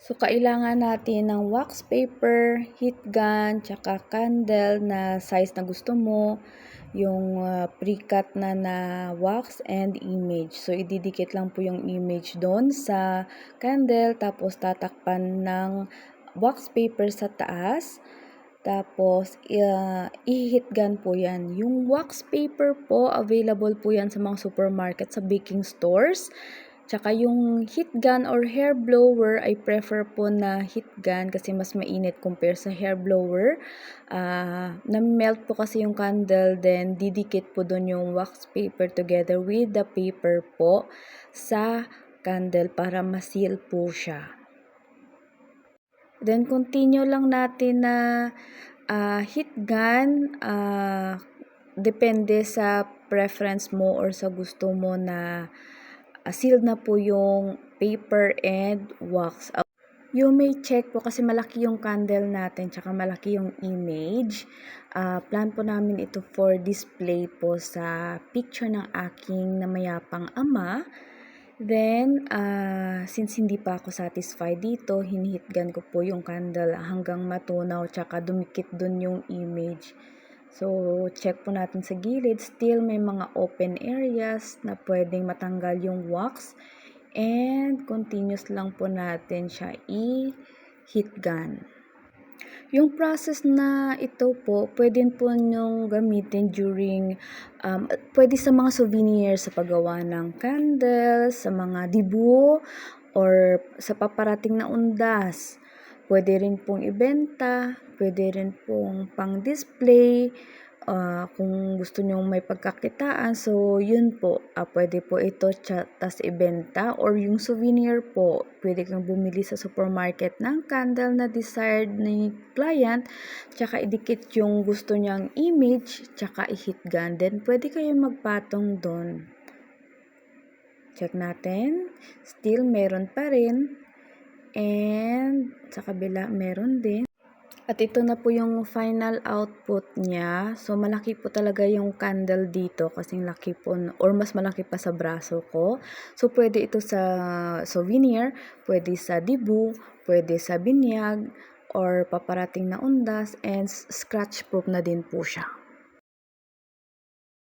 So, kailangan natin ng wax paper, heat gun, tsaka candle na size na gusto mo, yung pre-cut na wax and image. So, ididikit lang po yung image doon sa candle, tapos tatakpan ng wax paper sa taas. Tapos, i-heat gun po yan. Yung wax paper po, available po yan sa mga supermarket, sa baking stores. Tsaka yung heat gun or hair blower, I prefer po na heat gun kasi mas mainit compare sa hair blower. Na-melt po kasi yung candle, then didikit po doon yung wax paper together with the paper po sa candle para ma-seal po siya. Then continue lang natin na heat gun, depende sa preference mo or sa gusto mo na sealed na po yung paper and wax. You may check po kasi malaki yung candle natin tsaka malaki yung image. Plan po namin ito for display po sa picture ng aking namayapang ama. Then, since hindi pa ako satisfied dito, hinihitgan ko po yung candle hanggang matunaw tsaka dumikit dun yung image. So, check po natin sa gilid. Still, may mga open areas na pwedeng matanggal yung wax. And, continuous lang po natin siya i-heat gun. Yung process na ito po, pwede po nyong gamitin during, pwede sa mga souvenirs, sa paggawa ng candles, sa mga dibu, or sa paparating na undas. Pwede rin pong ibenta, pwede rin pong pang-display, kung gusto nyong may pagkakitaan. So, yun po, pwede po ito tas ibenta, or yung souvenir po, pwede kang bumili sa supermarket ng candle na desired ni client, tsaka idikit yung gusto niyang image, tsaka i-heat gun. Then, pwede kayong magpatong doon. Check natin. Still, meron pa rin. And sa kabila meron din. At ito na po yung final output niya. So malaki po talaga yung candle dito kasi laki po or mas malaki pa sa braso ko. So pwede ito sa souvenir, pwede sa dibu, pwede sa binyag or paparating na undas, and scratch proof na din po siya.